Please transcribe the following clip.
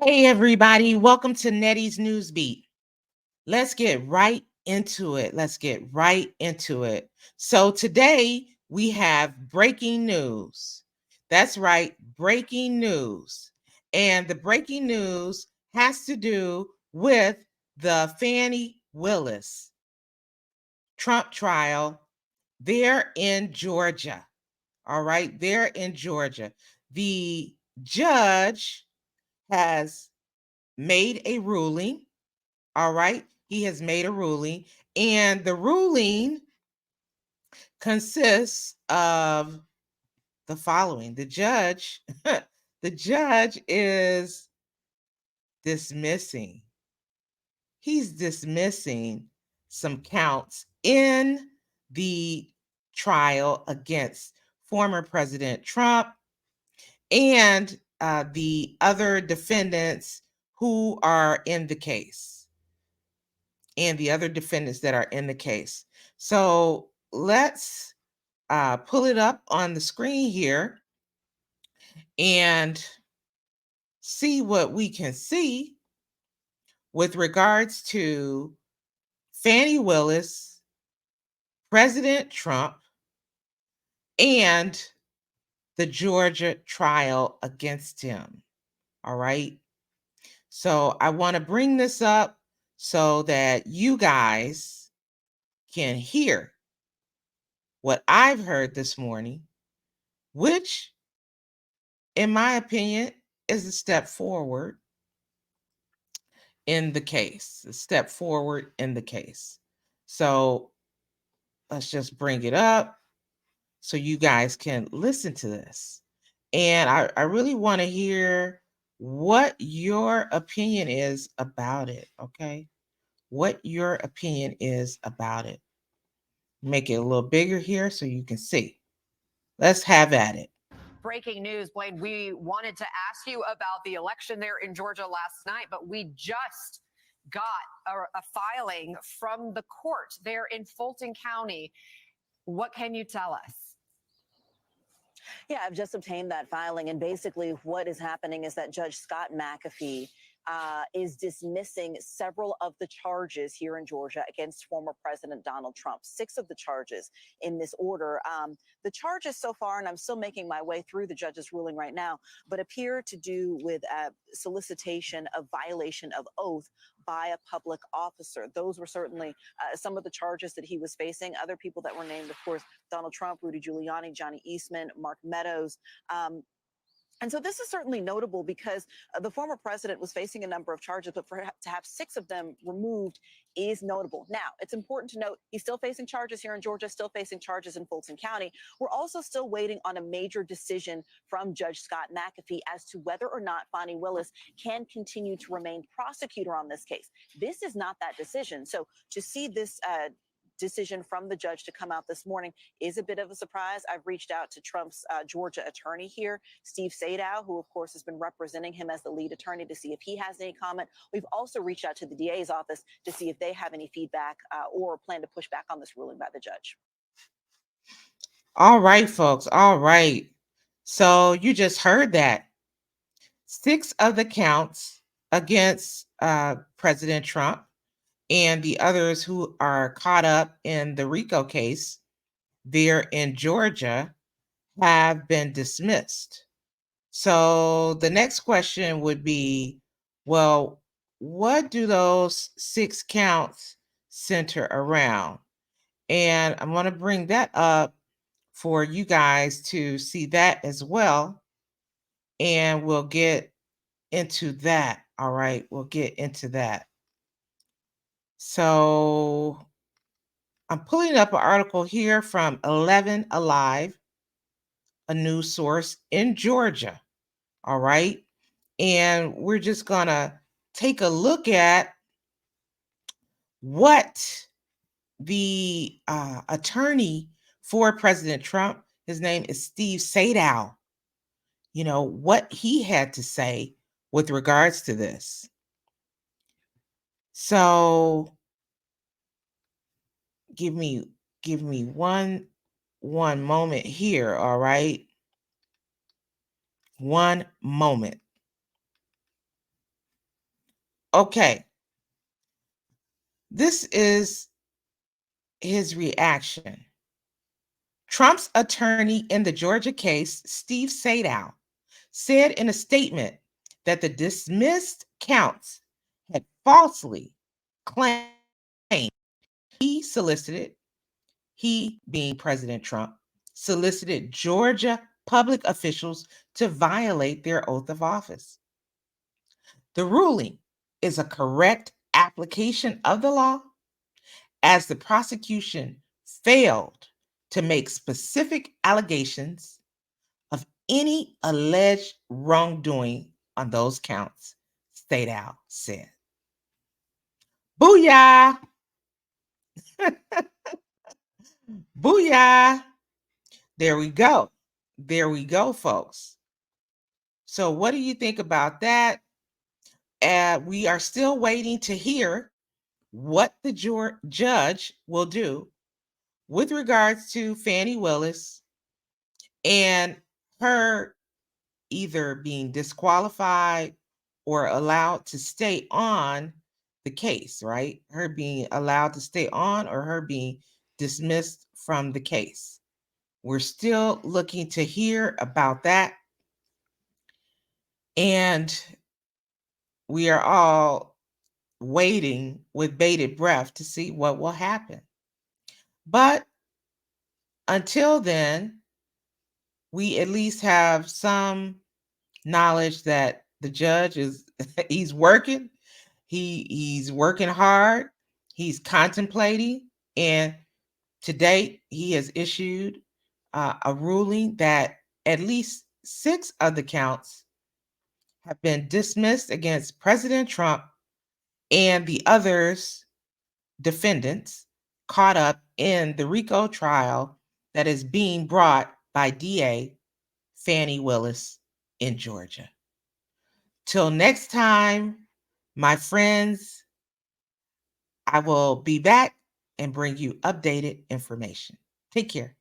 Hey, everybody. Welcome to Nettie's Newsbeat. Let's get right into it. So, today we have breaking news. That's right, breaking news. And the breaking news has to do with the Fani Willis Trump trial there in Georgia. All right, there in Georgia. The judge has made a ruling. All right. He has made a ruling, and the ruling consists of the following. The judge, the judge is dismissing. He's dismissing some counts in the trial against former President Trump and the other defendants who are in the case. And the other defendants that are in the case. So let's pull it up on the screen here and see what we can see with regards to Fani Willis, President Trump, and the Georgia trial against him. All right. So I want to bring this up so that you guys can hear what I've heard this morning, which, in my opinion, is a step forward in the case. A step forward in the case. So let's just bring it up so you guys can listen to this. And I really want to hear what your opinion is about it. Okay. What your opinion is about it. Make it a little bigger here so you can see. Let's have at it. Breaking news, Blaine. We wanted to ask you about the election there in Georgia last night, but we just got a filing from the court there in Fulton County. What can you tell us? Yeah, I've just obtained that filing. And basically, what is happening is that Judge Scott McAfee is dismissing several of the charges here in Georgia against former President Donald Trump. 6 of the charges in this order. The charges so far, and I'm still making my way through the judge's ruling right now, but appear to do with solicitation of violation of oath by a public officer. Those were certainly some of the charges that he was facing. Other people that were named, of course, Donald Trump, Rudy Giuliani, Johnny Eastman, Mark Meadows. And so this is certainly notable because the former president was facing a number of charges, but to have 6 of them removed is notable. Now, it's important to note he's still facing charges here in Georgia, still facing charges in Fulton County. We're also still waiting on a major decision from Judge Scott McAfee as to whether or not Fani Willis can continue to remain prosecutor on this case. This is not that decision. So to see this decision from the judge to come out this morning is a bit of a surprise. I've reached out to Trump's Georgia attorney here, Steve Sadow, who of course has been representing him as the lead attorney, to see if he has any comment. We've also reached out to the DA's office to see if they have any feedback or plan to push back on this ruling by the judge. All right, folks. All right. So you just heard that. 6 of the counts against President Trump and the others who are caught up in the RICO case there in Georgia have been dismissed. So the next question would be, well, what do those 6 counts center around? And I'm going to bring that up for you guys to see that as well. And we'll get into that. All right, we'll get into that. So I'm pulling up an article here from 11 Alive, a news source in Georgia. All right. And we're just going to take a look at what the attorney for President Trump, his name is Steve Sadow, what he had to say with regards to this. So give me one moment here, all right? One moment. Okay. This is his reaction. Trump's attorney in the Georgia case, Steve Sadow, said in a statement that the dismissed counts had falsely claimed he solicited, he being President Trump, solicited Georgia public officials to violate their oath of office. The ruling is a correct application of the law as the prosecution failed to make specific allegations of any alleged wrongdoing on those counts, Stadow said. Booyah! Booyah! There we go. There we go, folks. So, what do you think about that? We are still waiting to hear what the judge will do with regards to Fani Willis and her either being disqualified or allowed to stay on the case, right? Her being allowed to stay on or her being dismissed from the case. We're still looking to hear about that. And we are all waiting with bated breath to see what will happen. But until then, we at least have some knowledge that the judge is he's working. He's working hard. He's contemplating, and to date, he has issued a ruling that at least 6 of the counts have been dismissed against President Trump and the others defendants caught up in the RICO trial that is being brought by DA Fani Willis in Georgia. Till next time, my friends, I will be back and bring you updated information. Take care.